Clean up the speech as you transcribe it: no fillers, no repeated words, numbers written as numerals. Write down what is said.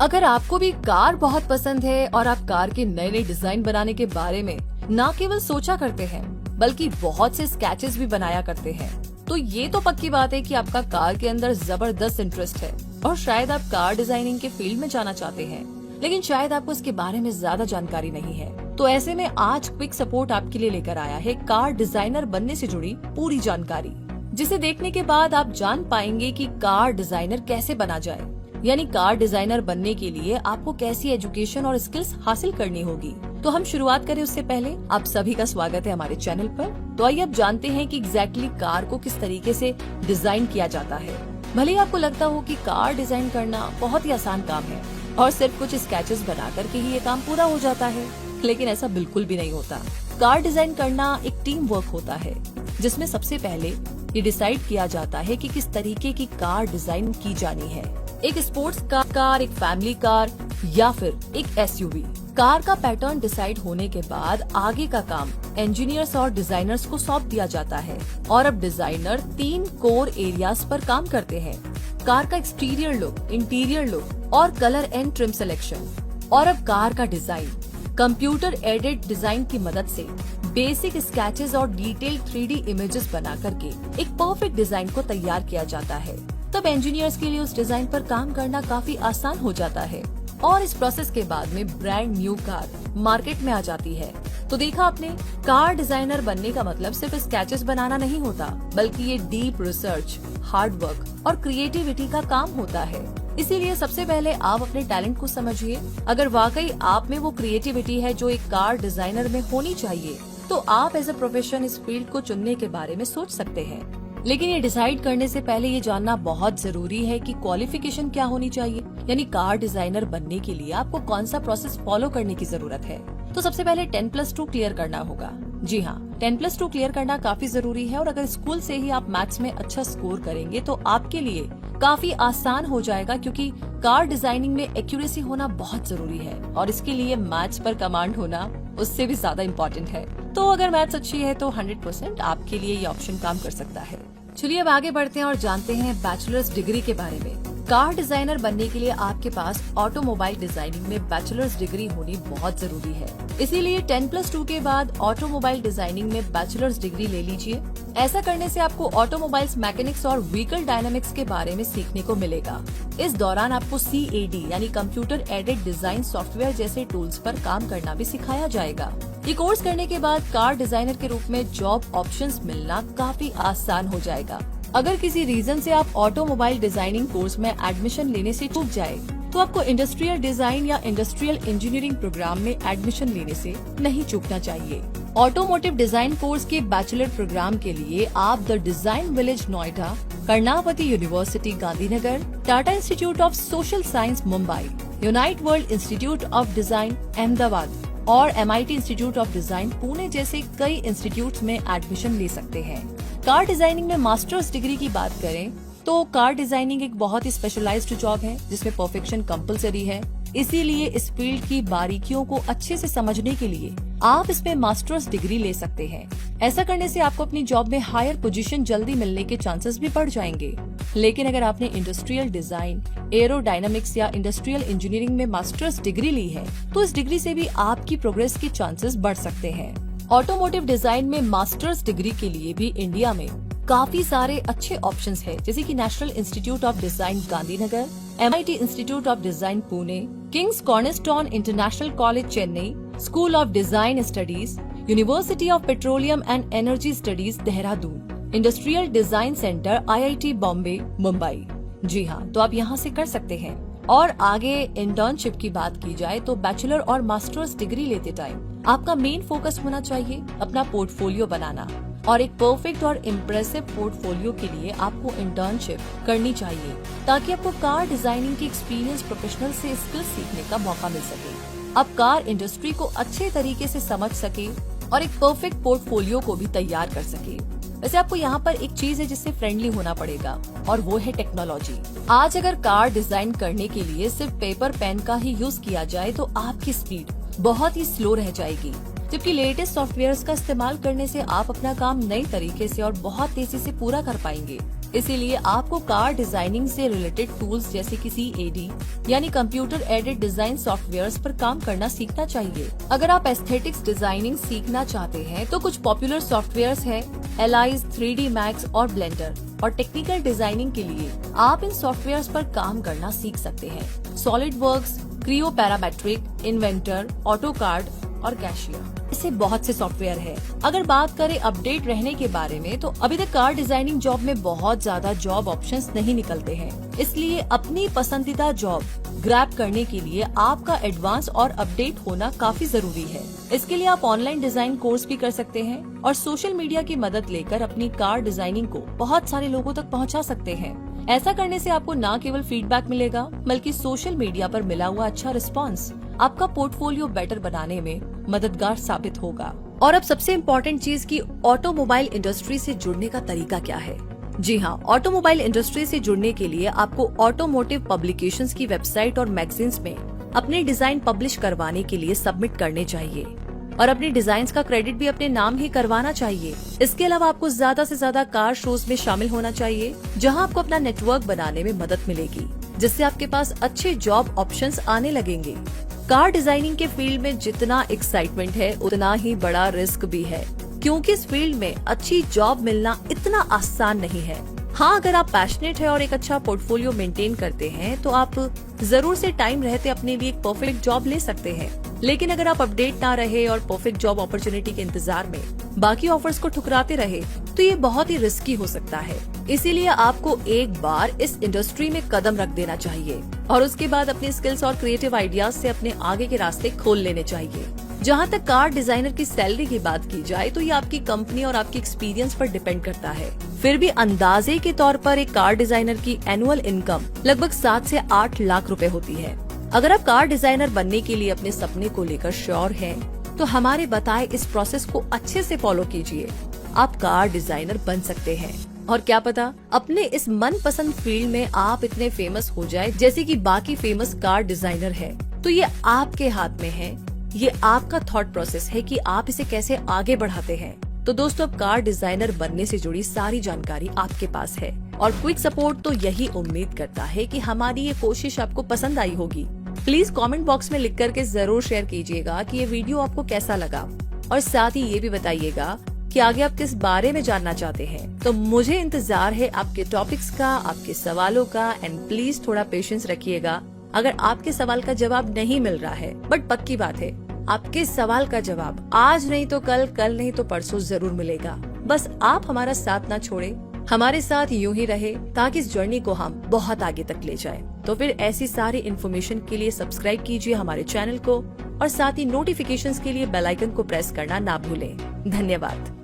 अगर आपको भी कार बहुत पसंद है और आप कार के नए नए डिजाइन बनाने के बारे में न केवल सोचा करते हैं बल्कि बहुत से स्केचेस भी बनाया करते हैं, तो ये तो पक्की बात है कि आपका कार के अंदर जबरदस्त इंटरेस्ट है और शायद आप कार डिजाइनिंग के फील्ड में जाना चाहते हैं, लेकिन शायद आपको इसके बारे में ज्यादा जानकारी नहीं है। तो ऐसे में आज क्विक सपोर्ट आपके लिए लेकर आया है कार डिजाइनर बनने से जुड़ी पूरी जानकारी, जिसे देखने के बाद आप जान पाएंगे कि कार डिजाइनर कैसे बना जाए। यानी कार डिजाइनर बनने के लिए आपको कैसी एजुकेशन और स्किल्स हासिल करनी होगी। तो हम शुरुआत करें उससे पहले आप सभी का स्वागत है हमारे चैनल पर। तो आइए अब जानते हैं कि एग्जैक्टली कार को किस तरीके से डिजाइन किया जाता है। भले ही आपको लगता हो कि कार डिजाइन करना बहुत ही आसान काम है और सिर्फ कुछ स्केचेस बना करके ही ये काम पूरा हो जाता है, लेकिन ऐसा बिल्कुल भी नहीं होता। कार डिजाइन करना एक टीम वर्क होता है, जिसमें सबसे पहले ये डिसाइड किया जाता है कि किस तरीके की कार डिजाइन की जानी है। एक स्पोर्ट्स कार, एक फैमिली कार या फिर एक एसयूवी। कार का पैटर्न डिसाइड होने के बाद आगे का काम इंजीनियर्स और डिजाइनर्स को सौंप दिया जाता है और अब डिजाइनर 3 कोर एरियाज पर काम करते हैं: कार का एक्सटीरियर लुक, इंटीरियर लुक और कलर एंड ट्रिम सिलेक्शन। और अब कार का डिजाइन कंप्यूटर एडेड डिजाइन की मदद से बेसिक स्केचेस और डिटेल्ड 3D इमेजेस बना करके एक परफेक्ट डिजाइन को तैयार किया जाता है। तब इंजीनियर्स के लिए उस डिजाइन पर काम करना काफी आसान हो जाता है और इस प्रोसेस के बाद में ब्रांड न्यू कार मार्केट में आ जाती है। तो देखा आपने, कार डिजाइनर बनने का मतलब सिर्फ स्केचेस बनाना नहीं होता, बल्कि ये डीप रिसर्च, हार्ड वर्क और क्रिएटिविटी का काम होता है। इसीलिए सबसे पहले आप अपने टैलेंट को समझिए। अगर वाकई आप में वो क्रिएटिविटी है जो एक कार डिजाइनर में होनी चाहिए, तो आप एज अ प्रोफेशन इस फील्ड को चुनने के बारे में सोच सकते हैं। लेकिन ये डिसाइड करने से पहले ये जानना बहुत जरूरी है कि क्वालिफिकेशन क्या होनी चाहिए। यानी कार डिजाइनर बनने के लिए आपको कौन सा प्रोसेस फॉलो करने की जरूरत है। तो सबसे पहले 10+2 क्लियर करना होगा। जी हाँ, 10+2 क्लियर करना काफी जरूरी है और अगर स्कूल से ही आप मैथ्स में अच्छा स्कोर करेंगे तो आपके लिए काफी आसान हो जाएगा, क्योंकि कार डिजाइनिंग में एक्यूरेसी होना बहुत जरूरी है और इसके लिए मैथ्स पर कमांड होना उससे भी ज्यादा इम्पोर्टेंट है। तो अगर मैथ्स अच्छी है तो 100% आपके लिए ये ऑप्शन काम कर सकता है। चलिए अब आगे बढ़ते हैं और जानते हैं बैचलर्स डिग्री के बारे में। कार डिजाइनर बनने के लिए आपके पास ऑटोमोबाइल डिजाइनिंग में बैचलर्स डिग्री होनी बहुत जरूरी है। इसीलिए 10+2 के बाद ऑटोमोबाइल डिजाइनिंग में बैचलर्स डिग्री ले लीजिए। ऐसा करने से आपको ऑटोमोबाइल्स मैकेनिक्स और व्हीकल डायनामिक्स के बारे में सीखने को मिलेगा। इस दौरान आपको CAD यानी कंप्यूटर एडेड डिजाइन सॉफ्टवेयर जैसे टूल्स पर काम करना भी सिखाया जाएगा। ये कोर्स करने के बाद कार डिजाइनर के रूप में जॉब ऑप्शंस मिलना काफी आसान हो जाएगा। अगर किसी रीजन से आप ऑटोमोबाइल डिजाइनिंग कोर्स में एडमिशन लेने से चूक जाए, तो आपको इंडस्ट्रियल डिजाइन या इंडस्ट्रियल इंजीनियरिंग प्रोग्राम में एडमिशन लेने से नहीं चूकना चाहिए। ऑटोमोटिव डिजाइन कोर्स के बैचलर प्रोग्राम के लिए आप the design village Noida, Karnavati university Gandhinagar, Tata institute of social science Mumbai, unite world institute of design Ahmedabad और MIT Institute of Design Pune जैसे कई इंस्टीट्यूट्स में एडमिशन ले सकते हैं। कार डिजाइनिंग में मास्टर्स डिग्री की बात करें तो कार डिजाइनिंग एक बहुत ही स्पेशलाइज्ड जॉब है जिसमें परफेक्शन कंपलसरी है। इसीलिए इस फील्ड की बारीकियों को अच्छे से समझने के लिए आप इसमें मास्टर्स डिग्री ले सकते हैं। ऐसा करने से आपको अपनी जॉब में हायर पोजीशन जल्दी मिलने के चांसेस भी बढ़ जाएंगे। लेकिन अगर आपने इंडस्ट्रियल डिजाइन, एरोडायनामिक्स या इंडस्ट्रियल इंजीनियरिंग में मास्टर्स डिग्री ली है, तो इस डिग्री से भी आपकी प्रोग्रेस के चांसेस बढ़ सकते हैं। ऑटोमोटिव डिजाइन में मास्टर्स डिग्री के लिए भी इंडिया में काफी सारे अच्छे ऑप्शंस हैं, जैसे कि National Institute of Design Gandhinagar, MIT Institute of Design Pune, Kings Cornerstone International College Chennai, School of Design Studies, University of Petroleum and Energy Studies Dehradun, Industrial Design Centre IIT Bombay Mumbai. जी हाँ, तो आप यहाँ से कर सकते हैं। और आगे इंटर्नशिप की बात की जाए तो बैचलर और मास्टर्स डिग्री लेते टाइम आपका मेन फोकस होना चाहिए अपना पोर्टफोलियो बनाना, और एक परफेक्ट और इम्प्रेसिव पोर्टफोलियो के लिए आपको इंटर्नशिप करनी चाहिए, ताकि आपको कार डिजाइनिंग की एक्सपीरियंस प्रोफेशनल से स्किल्स सीखने का मौका मिल सके। आप कार इंडस्ट्री को अच्छे तरीके से समझ सके और एक परफेक्ट पोर्टफोलियो को भी तैयार कर सके। वैसे आपको यहाँ पर एक चीज है जिससे फ्रेंडली होना पड़ेगा, और वो है टेक्नोलॉजी। आज अगर कार डिजाइन करने के लिए सिर्फ पेपर पेन का ही यूज किया जाए तो आपकी स्पीड बहुत ही स्लो रह जाएगी, जबकि लेटेस्ट सॉफ्टवेयर्स का इस्तेमाल करने से आप अपना काम नए तरीके से और बहुत तेजी से पूरा कर पाएंगे। इसीलिए आपको कार डिजाइनिंग से रिलेटेड टूल्स जैसे कि CAD यानी कंप्यूटर एडेड डिजाइन सॉफ्टवेयर्स पर काम करना सीखना चाहिए। अगर आप एस्थेटिक्स डिजाइनिंग सीखना चाहते हैं तो कुछ पॉपुलर सॉफ्टवेयर्स है Alice, 3D Max और ब्लेंडर। और टेक्निकल डिजाइनिंग के लिए आप इन सॉफ्टवेयर्स पर काम करना सीख सकते हैं सॉलिडवर्क्स, क्रियो पैरामेट्रिक, इन्वेंटर, ऑटोकार्ड और कैशियर। ऐसे बहुत से सॉफ्टवेयर है। अगर बात करें अपडेट रहने के बारे में तो अभी तक कार डिजाइनिंग जॉब में बहुत ज्यादा जॉब ऑप्शंस नहीं निकलते हैं। इसलिए अपनी पसंदीदा जॉब ग्रैब करने के लिए आपका एडवांस और अपडेट होना काफी जरूरी है। इसके लिए आप ऑनलाइन डिजाइन कोर्स भी कर सकते हैं और सोशल मीडिया की मदद लेकर अपनी कार डिजाइनिंग को बहुत सारे लोगों तक पहुंचा सकते हैं। ऐसा करने से आपको न केवल फीडबैक मिलेगा बल्कि सोशल मीडिया पर मिला हुआ अच्छा रिस्पॉन्स आपका पोर्टफोलियो बेटर बनाने में मददगार साबित होगा। और अब सबसे इम्पोर्टेंट चीज की ऑटोमोबाइल इंडस्ट्री से जुड़ने का तरीका क्या है। जी हाँ, ऑटोमोबाइल इंडस्ट्री से जुड़ने के लिए आपको ऑटोमोटिव पब्लिकेशंस की वेबसाइट और मैगजीन्स में अपने डिजाइन पब्लिश करवाने के लिए सबमिट करने चाहिए और अपने डिजाइन्स का क्रेडिट भी अपने नाम ही करवाना चाहिए। इसके अलावा आपको ज्यादा से ज्यादा कार शोज में शामिल होना चाहिए जहां आपको अपना नेटवर्क बनाने में मदद मिलेगी, जिससे आपके पास अच्छे जॉब ऑप्शंस आने लगेंगे। कार डिजाइनिंग के फील्ड में जितना एक्साइटमेंट है उतना ही बड़ा रिस्क भी है, क्योंकि इस फील्ड में अच्छी जॉब मिलना इतना आसान नहीं है। हाँ, अगर आप पैशनेट है और एक अच्छा पोर्टफोलियो मेंटेन करते हैं तो आप जरूर से टाइम रहते अपने लिए एक परफेक्ट जॉब ले सकते हैं। लेकिन अगर आप अपडेट ना रहे और परफेक्ट जॉब अपॉर्चुनिटी के इंतजार में बाकी ऑफर्स को ठुकराते रहे तो ये बहुत ही रिस्की हो सकता है। इसीलिए आपको एक बार इस इंडस्ट्री में कदम रख देना चाहिए और उसके बाद अपने स्किल्स और क्रिएटिव आइडियाज से अपने आगे के रास्ते खोल लेने चाहिए। जहाँ तक कार डिजाइनर की सैलरी की बात की जाए तो ये आपकी कंपनी और आपकी एक्सपीरियंस पर डिपेंड करता है। फिर भी अंदाजे के तौर पर एक कार डिजाइनर की एनुअल इनकम लगभग 7 से 8 लाख रुपए होती है। अगर आप कार डिजाइनर बनने के लिए अपने सपने को लेकर श्योर हैं, तो हमारे बताए इस प्रोसेस को अच्छे से फॉलो कीजिए। आप कार डिजाइनर बन सकते हैं और क्या पता अपने इस मनपसंद फील्ड में आप इतने फेमस हो जाए जैसे कि बाकी फेमस कार डिजाइनर है। तो ये आपके हाथ में है, ये आपका थॉट प्रोसेस है कि आप इसे कैसे आगे बढ़ाते हैं। तो दोस्तों, अब कार डिजाइनर बनने से जुड़ी सारी जानकारी आपके पास है और क्विक सपोर्ट तो यही उम्मीद करता है कि हमारी ये कोशिश आपको पसंद आई होगी। प्लीज कमेंट बॉक्स में लिख करके जरूर शेयर कीजिएगा कि ये वीडियो आपको कैसा लगा और साथ ही ये भी बताइएगा कि आगे आप किस बारे में जानना चाहते हैं। तो मुझे इंतजार है आपके टॉपिक्स का, आपके सवालों का एंड प्लीज थोड़ा पेशेंस रखिएगा। अगर आपके सवाल का जवाब नहीं मिल रहा है, बट पक्की बात है आपके सवाल का जवाब आज नहीं तो कल, कल नहीं तो परसों जरूर मिलेगा। बस आप हमारा साथ ना छोड़े, हमारे साथ यूं ही रहे ताकि इस जर्नी को हम बहुत आगे तक ले जाएं। तो फिर ऐसी सारी इन्फॉर्मेशन के लिए सब्सक्राइब कीजिए हमारे चैनल को और साथ ही नोटिफिकेशंस के लिए बेल आइकन को प्रेस करना ना भूलें। धन्यवाद।